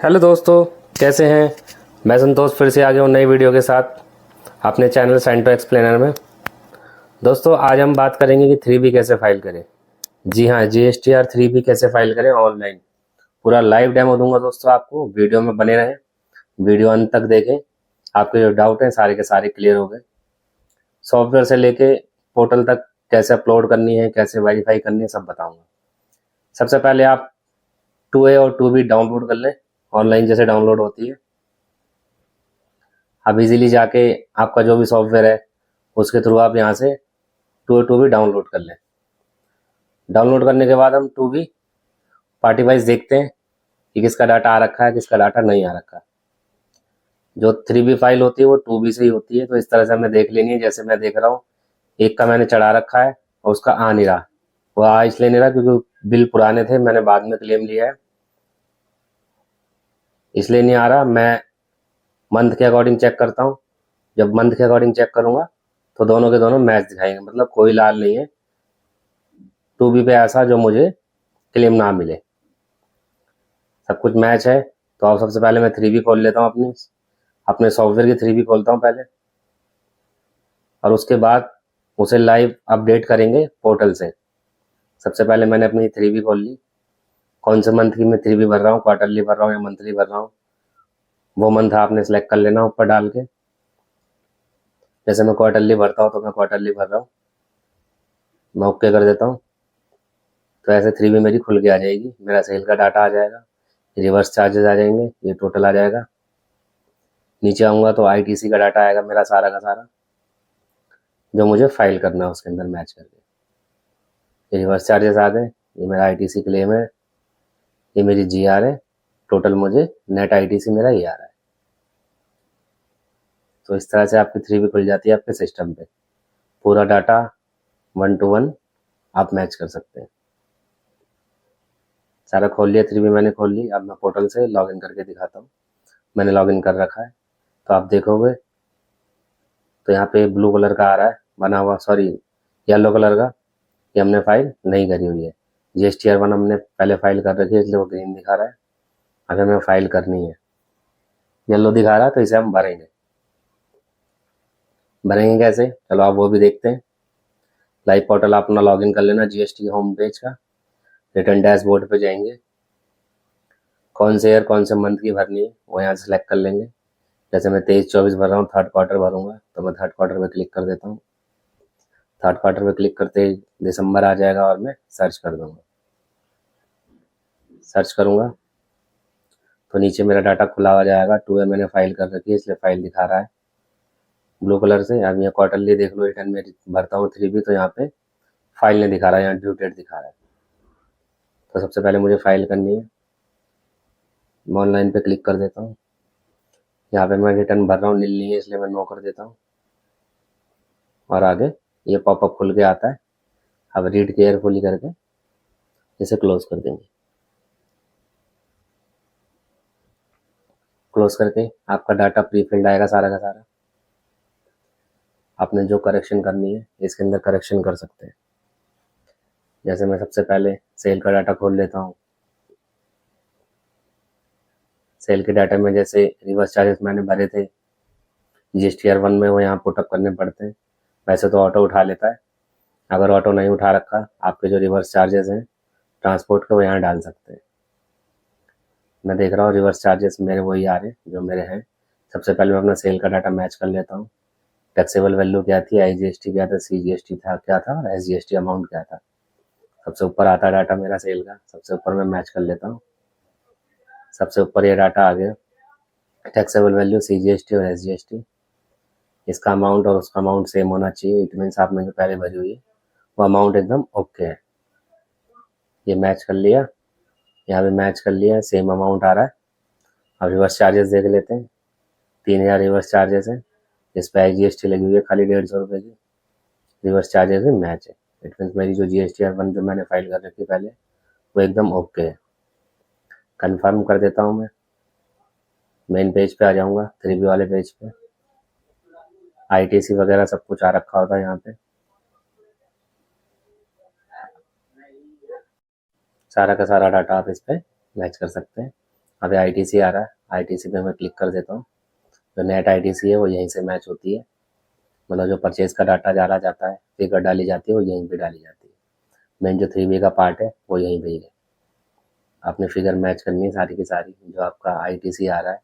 Hello दोस्तों, कैसे हैं। मैं संतोष फिर से आ गया हूँ नई वीडियो के साथ अपने चैनल साइंटो एक्सप्लेनर में। दोस्तों, आज हम बात करेंगे कि 3B कैसे फाइल करें। जी हाँ, GSTR 3B कैसे फाइल करें ऑनलाइन। पूरा लाइव डेमो दूंगा दोस्तों, आपको वीडियो में बने रहें, वीडियो अंत तक देखें। आपके जो डाउट हैं सारे के सारे क्लियर हो गए। सॉफ्टवेयर से लेके पोर्टल तक कैसे अपलोड करनी है, कैसे वेरीफाई करनी है, सब बताऊँगा। सबसे पहले आप 2A और 2B डाउनलोड कर लें, ऑनलाइन जैसे डाउनलोड होती है। आप इजीली जाके आपका जो भी सॉफ्टवेयर है उसके थ्रू आप यहाँ से 2A 2B डाउनलोड कर लें। डाउनलोड करने के बाद हम 2B पार्टी वाइज देखते हैं कि किसका डाटा आ रखा है, किसका डाटा नहीं आ रखा। जो 3B फाइल होती है वो 2B से ही होती है, तो इस तरह से हमें देख लेनी है। जैसे मैं देख रहा हूँ, एक का मैंने चढ़ा रखा है और उसका आ नहीं रहा। वो आ इसलिए नहीं रहा क्योंकि बिल पुराने थे, मैंने बाद में क्लेम लिया है, इसलिए नहीं आ रहा। मैं मंथ के अकॉर्डिंग चेक करता हूँ। जब मंथ के अकॉर्डिंग चेक करूँगा तो दोनों के दोनों मैच दिखाएंगे, मतलब कोई लाल नहीं है 2B पे ऐसा जो मुझे क्लेम ना मिले, सब कुछ मैच है। तो अब सबसे पहले मैं 3B खोल लेता हूँ, अपने सॉफ्टवेयर की 3B खोलता हूँ पहले, और उसके बाद उसे लाइव अपडेट करेंगे पोर्टल से। सबसे पहले मैंने अपनी 3B खोल ली। कौन से मंथ की मैं 3B भर रहा हूँ, क्वार्टरली भर रहा हूँ या मंथली भर रहा हूँ, वो मंथ आपने सेलेक्ट कर लेना ऊपर डाल के। जैसे मैं क्वार्टरली भरता हूँ तो मैं क्वार्टरली भर रहा हूँ, मैं ओके कर देता हूँ। तो ऐसे 3B मेरी खुल के आ जाएगी, मेरा सेल का डाटा आ जाएगा, रिवर्स चार्जेस आ जाएंगे, ये टोटल आ जाएगा। नीचे आऊँगा तो ITC का डाटा आएगा मेरा सारा का सारा, जो मुझे फाइल करना है उसके अंदर मैच करके। ये रिवर्स चार्जेस आ गए, ये मेरा ITC क्लेम है, ये मेरी GR है। टोटल मुझे नेट ITC मेरा ये आ रहा है। तो इस तरह से आपकी 3B खुल जाती है आपके सिस्टम पे। पूरा डाटा 1 to 1 आप मैच कर सकते हैं। सारा खोल लिया, 3B मैंने खोल ली। अब मैं पोर्टल से लॉगिन करके दिखाता हूँ। मैंने लॉगिन कर रखा है, तो आप देखोगे तो यहाँ पे ब्लू कलर का आ रहा है बना हुआ, सॉरी येलो कलर का। ये हमने फाइल नहीं करी हुई है। GSTR 1 हमने पहले फाइल कर रखी है, इसलिए वो ग्रीन दिखा रहा है। अगर हमें फाइल करनी है, येलो दिखा रहा है, तो इसे हम भरेंगे। भरेंगे कैसे, चलो आप वो भी देखते हैं। लाइव पोर्टल अपना लॉगिन कर लेना, GST होम पेज का। रिटर्न डैशबोर्ड पे जाएंगे, कौन से ईयर कौन से मंथ की भरनी है वो यहाँ से सेलेक्ट कर लेंगे। जैसे मैं 23-24 भर रहा हूँ, थर्ड क्वार्टर भरूंगा, तो मैं थर्ड क्वार्टर पे क्लिक कर देता हूँ। थर्ड क्वार्टर पे क्लिक करते ही दिसंबर आ जाएगा और मैं सर्च कर दूंगा। सर्च करूंगा तो नीचे मेरा डाटा खुला आ जाएगा। 2A मैंने फाइल कर रखी है, इसलिए फाइल दिखा रहा है ब्लू कलर से। अब यहाँ क्वार्टरली देख लो, रिटर्न में भरता हूँ 3B, तो यहाँ पे फाइल नहीं दिखा रहा है, यहाँ ड्यू डेट दिखा रहा है। तो सबसे पहले मुझे फाइल करनी है, मैं ऑनलाइन पे क्लिक कर देता हूँ। यहाँ पे मैं रिटर्न भर रहा हूँ, नील नहीं है इसलिए मैं नो कर देता हूँ, और आगे ये पॉपअप खुल के आता है। अब रीड केयरफुली करके इसे क्लोज कर देंगे। क्लोज करके आपका डाटा प्री फिल्ड आएगा सारा का सारा। आपने जो करेक्शन करनी है इसके अंदर करेक्शन कर सकते हैं। जैसे मैं सबसे पहले सेल का डाटा खोल लेता हूँ। सेल के डाटा में जैसे रिवर्स चार्जेस मैंने भरे थे GSTR 1 में, वो यहाँ पुटअप करने पड़ते हैं। वैसे तो ऑटो उठा लेता है, अगर ऑटो नहीं उठा रखा, आपके जो रिवर्स चार्जेस हैं ट्रांसपोर्ट के, वो यहाँ डाल सकते हैं। मैं देख रहा हूँ रिवर्स चार्जेस मेरे वही आ रहे हैं जो मेरे हैं। सबसे पहले मैं अपना सेल का डाटा मैच कर लेता हूँ। टैक्सेबल वैल्यू क्या थी, IGST क्या था, CGST था क्या था, और SGST अमाउंट क्या था। सबसे ऊपर आता है डाटा मेरा सेल का, सबसे ऊपर मैं मैच कर लेता हूँ। सबसे ऊपर ये डाटा आ गया, टैक्सेबल वैल्यू, CGST और SGST। इसका अमाउंट और उसका अमाउंट सेम होना चाहिए। इट मीन्स आपने जो पहले भरी हुई है वो अमाउंट एकदम ओके है। ये मैच कर लिया, यहाँ पे मैच कर लिया, सेम अमाउंट आ रहा है। अब रिवर्स चार्जेस देख लेते हैं। 3000 रिवर्स चार्जेस है, इस पर IGST लगी हुई है खाली 150 रुपये की। रिवर्स चार्जेस में मैच है, इट मीन्स मेरी जो GSTR 1 जो मैंने फाइल कर रखी पहले, वो एकदम ओके है। कन्फर्म कर देता हूँ मैं। मेन पेज पे आ जाऊँगा, 3B वाले पेज पे। ITC वगैरह सब कुछ आ रखा होता है यहाँ पे, सारा का सारा डाटा आप इस पे मैच कर सकते हैं। अभी ITC आ रहा है, ITC पे मैं क्लिक कर देता हूँ। जो नेट ITC है वो यहीं से मैच होती है, मतलब जो परचेज का डाटा डाला जाता है, फिगर डाली जाती है, वो यहीं पे डाली जाती है। मेन जो 3B का पार्ट है वो यहीं पे ही है। आपने फिगर मैच करनी है सारी की सारी, जो आपका ITC आ रहा है।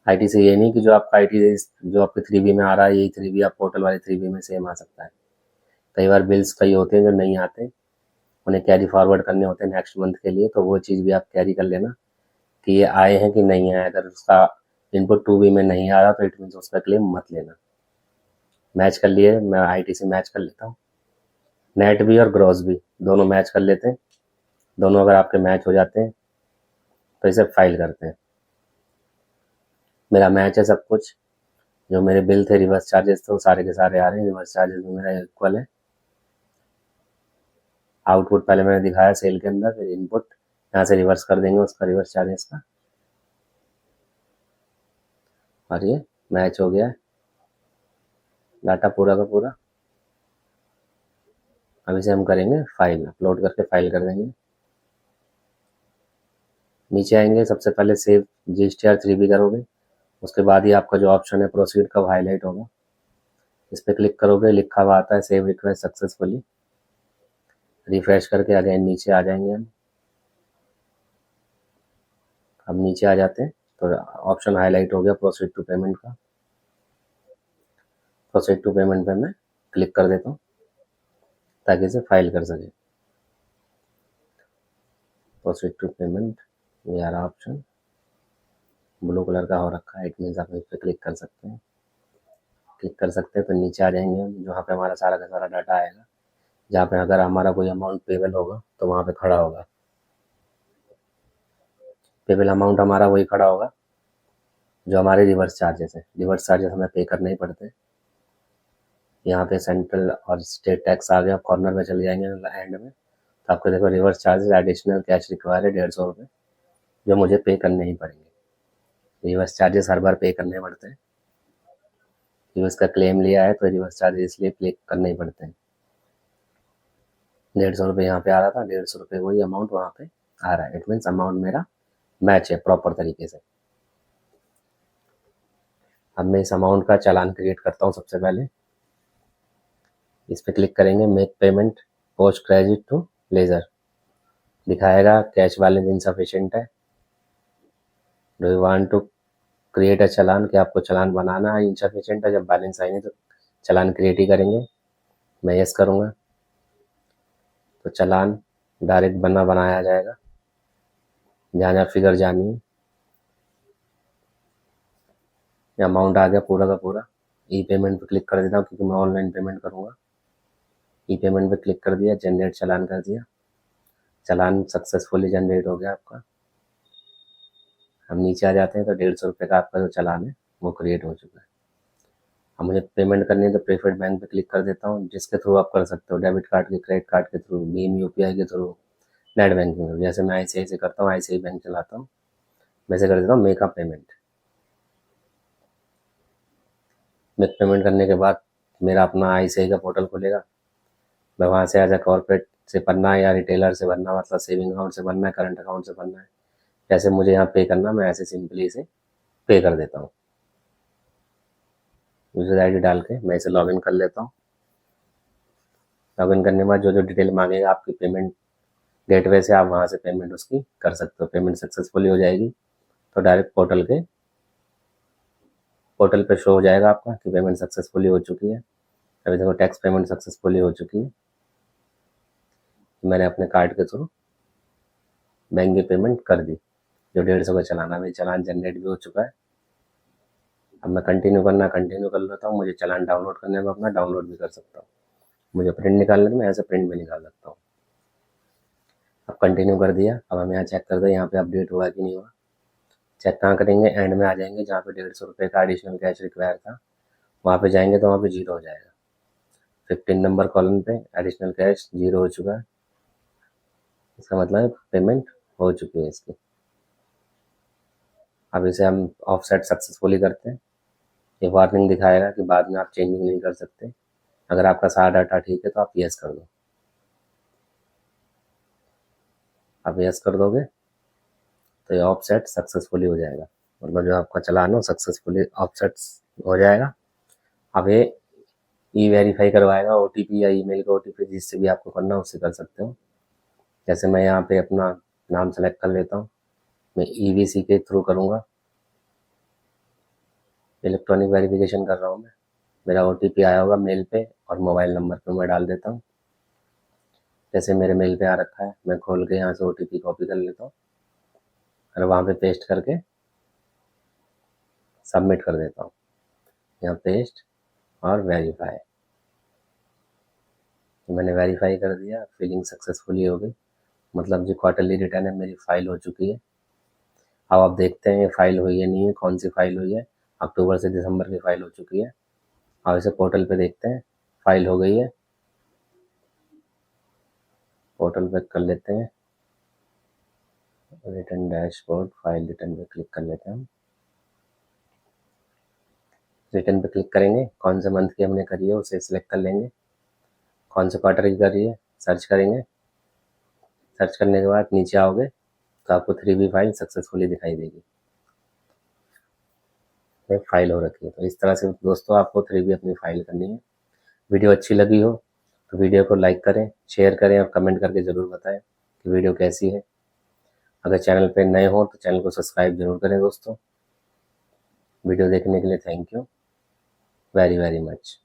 ITC ये नहीं कि जो आपका ITC जो आपके 3B में आ रहा है यही 3B आप पोर्टल वाले 3B में सेम आ सकता है। कई बार बिल्स कई होते हैं जो नहीं आते, उन्हें कैरी फॉरवर्ड करने होते हैं नेक्स्ट मंथ के लिए, तो वो चीज़ भी आप कैरी कर लेना कि ये आए हैं कि नहीं आए। अगर उसका इनपुट 2B में नहीं आ रहा तो इट मीन्स उसका क्लेम मत लेना। मैच कर लिए, मैं ITC मैच कर लेता हूँ, नेट भी और ग्रॉस भी दोनों मैच कर लेते हैं। दोनों अगर आपके मैच हो जाते हैं तो इसे फाइल करते हैं। मेरा मैच है सब कुछ, जो मेरे बिल थे रिवर्स चार्जेस थे वो सारे के सारे आ रहे हैं, रिवर्स चार्जेस भी मेरा इक्वल है। आउटपुट पहले मैंने दिखाया सेल के अंदर, फिर इनपुट यहाँ से रिवर्स कर देंगे उसका रिवर्स चार्जेस का, और ये मैच हो गया है डाटा पूरा का पूरा। अब इसे हम करेंगे फाइल, अपलोड करके फाइल कर देंगे। नीचे आएंगे, सबसे पहले सेव GSTR 3B करोगे, उसके बाद ही आपका जो ऑप्शन है प्रोसीड का हाईलाइट होगा। इस पर क्लिक करोगे, लिखा हुआ आता है सेव रिक्वेस्ट सक्सेसफुली। रिफ्रेश करके अगेन नीचे आ जाएंगे हम। अब नीचे आ जाते हैं तो ऑप्शन हाईलाइट हो गया प्रोसीड टू पेमेंट का। प्रोसीड टू पेमेंट पे मैं क्लिक कर देता हूँ ताकि इसे फाइल कर सके। प्रोसीड टू पेमेंट, ये आ रहा ऑप्शन ब्लू कलर का हो रखा है, इट मीन्स आप इस पर क्लिक कर सकते हैं। क्लिक कर सकते हैं तो नीचे आ जाएंगे हम, जहाँ पे हमारा सारा का सारा डाटा आएगा, जहाँ पे अगर हमारा कोई अमाउंट पेबल होगा तो वहाँ पे खड़ा होगा। पेबल अमाउंट हमारा वही खड़ा होगा जो हमारे रिवर्स चार्जेस है। रिवर्स चार्जेस हमें पे करने ही पड़ते हैं। यहाँ पे सेंट्रल और स्टेट टैक्स आ गया, कॉर्नर में चले जाएंगे एंड में, तो आपको देखो reverse charges additional cash require है 150 रुपये, जो मुझे पे करने ही पड़ेंगे। रिवर्स चार्जेस हर बार पे करने पड़ते हैं, रिवर्स का क्लेम लिया है तो रिवर्स चार्जेस इसलिए पे करने ही पड़ते हैं। 150 रुपये यहाँ पे आ रहा था, 150 रुपये वही अमाउंट वहाँ पे आ रहा है। इट मीन्स अमाउंट मेरा मैच है प्रॉपर तरीके से। अब मैं इस अमाउंट का चालान क्रिएट करता हूँ। सबसे पहले इस पर क्लिक करेंगे, make payment post credit to ledger, दिखाएगा कैश बैलेंस इनसफिशिएंट है। Do you want to create a चालान, कि आपको चालान बनाना है। इनसफिशिएंट है, जब बैलेंस आएंगे तो चालान क्रिएट ही करेंगे। मैं यस करूँगा तो चालान डायरेक्ट बनाया जाएगा, जहाँ जहाँ फिगर जानी है। अमाउंट आ गया पूरा का पूरा। ई पेमेंट पे क्लिक कर देता हूँ क्योंकि मैं ऑनलाइन पेमेंट करूँगा। ई पेमेंट पे क्लिक कर दिया, जनरेट चालान कर दिया, चालान सक्सेसफुली जनरेट हो गया आपका। हम नीचे आ जाते हैं तो 150 रुपये का आपका जो चालान है वो क्रिएट हो चुका है। अब मुझे पेमेंट करनी है तो प्रेफर्ड बैंक पे क्लिक कर देता हूँ, जिसके थ्रू आप कर सकते हो, डेबिट कार्ड के, क्रेडिट कार्ड के थ्रू, भीम UPI के थ्रू, नेट बैंकिंग। जैसे मैं ICICI से करता हूँ, ICICI बैंक चलाता हूँ, वैसे कर देता हूँ make a payment. Make payment करने के बाद मेरा अपना ICICI का पोर्टल खुलेगा। मैं वहाँ से एज ए कॉर्पोरेट से भरना है या रिटेलर से भरना, मतलब सेविंग अकाउंट से भरना है, करंट अकाउंट से भरना है, जैसे मुझे यहाँ पे करना, मैं ऐसे सिंपली इसे पे कर देता हूँ। यूजर ID डाल के मैं इसे लॉगिन कर लेता हूँ। लॉगिन करने के बाद जो जो डिटेल मांगेगा आपकी पेमेंट गेटवे से, आप वहाँ से पेमेंट उसकी कर सकते हो। पेमेंट सक्सेसफुली हो जाएगी तो डायरेक्ट पोर्टल पे शो हो जाएगा आपका कि पेमेंट सक्सेसफुली हो चुकी है। अभी देखो टैक्स पेमेंट सक्सेसफुली हो चुकी है। मैंने अपने कार्ड के थ्रू बैंक की पेमेंट कर दी। जो 150 का चलाना है, चालान जनरेट भी हो चुका है। अब मैं कंटिन्यू कर लेता हूँ। मुझे चालान डाउनलोड करने में अपना डाउनलोड भी कर सकता हूँ। मुझे प्रिंट निकालना है तो मैं ऐसे प्रिंट भी निकाल सकता हूँ। अब कंटिन्यू कर दिया। अब हम यहाँ चेक करते हैं यहाँ पे अपडेट हुआ कि नहीं हुआ। चेक कहाँ करेंगे, एंड में आ जाएंगे जहाँ पे 150 रुपये का एडिशनल कैश रिक्वायर था, वहाँ पे जाएंगे तो वहाँ पे 0 हो जाएगा। 15 नंबर कॉलम पे एडिशनल कैश 0 हो चुका है, इसका मतलब पेमेंट हो चुकी है इसकी। अब इसे हम ऑफसेट सक्सेसफुली करते हैं। ये वार्निंग दिखाएगा कि बाद में आप चेंजिंग नहीं कर सकते। अगर आपका सारा डाटा ठीक है तो आप यस कर दो। आप यस कर दोगे तो ये ऑफसेट सक्सेसफुली हो जाएगा, मतलब जो आपका चालान हो सक्सेसफुली ऑफसेट हो जाएगा। अब ये ई वेरीफाई करवाएगा, OTP या ईमेल का OTP जिससे भी आपको करना हो उससे कर सकते हो। जैसे मैं यहाँ पे अपना नाम सेलेक्ट कर लेता हूँ, मैं EVC के थ्रू करूँगा, इलेक्ट्रॉनिक वेरिफिकेशन कर रहा हूँ मैं। मेरा OTP आया होगा मेल पे और मोबाइल नंबर पे मैं डाल देता हूँ। जैसे मेरे मेल पे आ रखा है, मैं खोल के यहाँ से OTP कॉपी कर लेता हूँ और वहाँ पे पेस्ट करके सबमिट कर देता हूँ। यहाँ पेस्ट और वेरीफाई, तो मैंने वेरीफाई कर दिया, फिलिंग सक्सेसफुली हो गई, मतलब जो क्वार्टरली रिटर्न है मेरी फाइल हो चुकी है। अब आप देखते हैं ये फाइल हुई है नहीं है, कौन सी फाइल हुई है, अक्टूबर से दिसंबर की फाइल हो चुकी है। अब इसे पोर्टल पे देखते हैं, फाइल हो गई है, पोर्टल पे कर लेते हैं, रिटर्न डैशबोर्ड, फाइल रिटर्न पे क्लिक कर लेते हैं हम। रिटर्न पे क्लिक करेंगे, कौन से मंथ की हमने करी है उसे सिलेक्ट कर लेंगे, कौन से क्वार्टर की करी है सर्च करेंगे। सर्च करने के बाद नीचे आओगे तो आपको 3B फाइल सक्सेसफुली दिखाई देगी, एक फाइल हो रखी है। तो इस तरह से दोस्तों आपको 3B अपनी फाइल करनी है। वीडियो अच्छी लगी हो तो वीडियो को लाइक करें, शेयर करें और कमेंट करके ज़रूर बताएं कि वीडियो कैसी है। अगर चैनल पे नए हो तो चैनल को सब्सक्राइब जरूर करें दोस्तों। वीडियो देखने के लिए thank you very very much.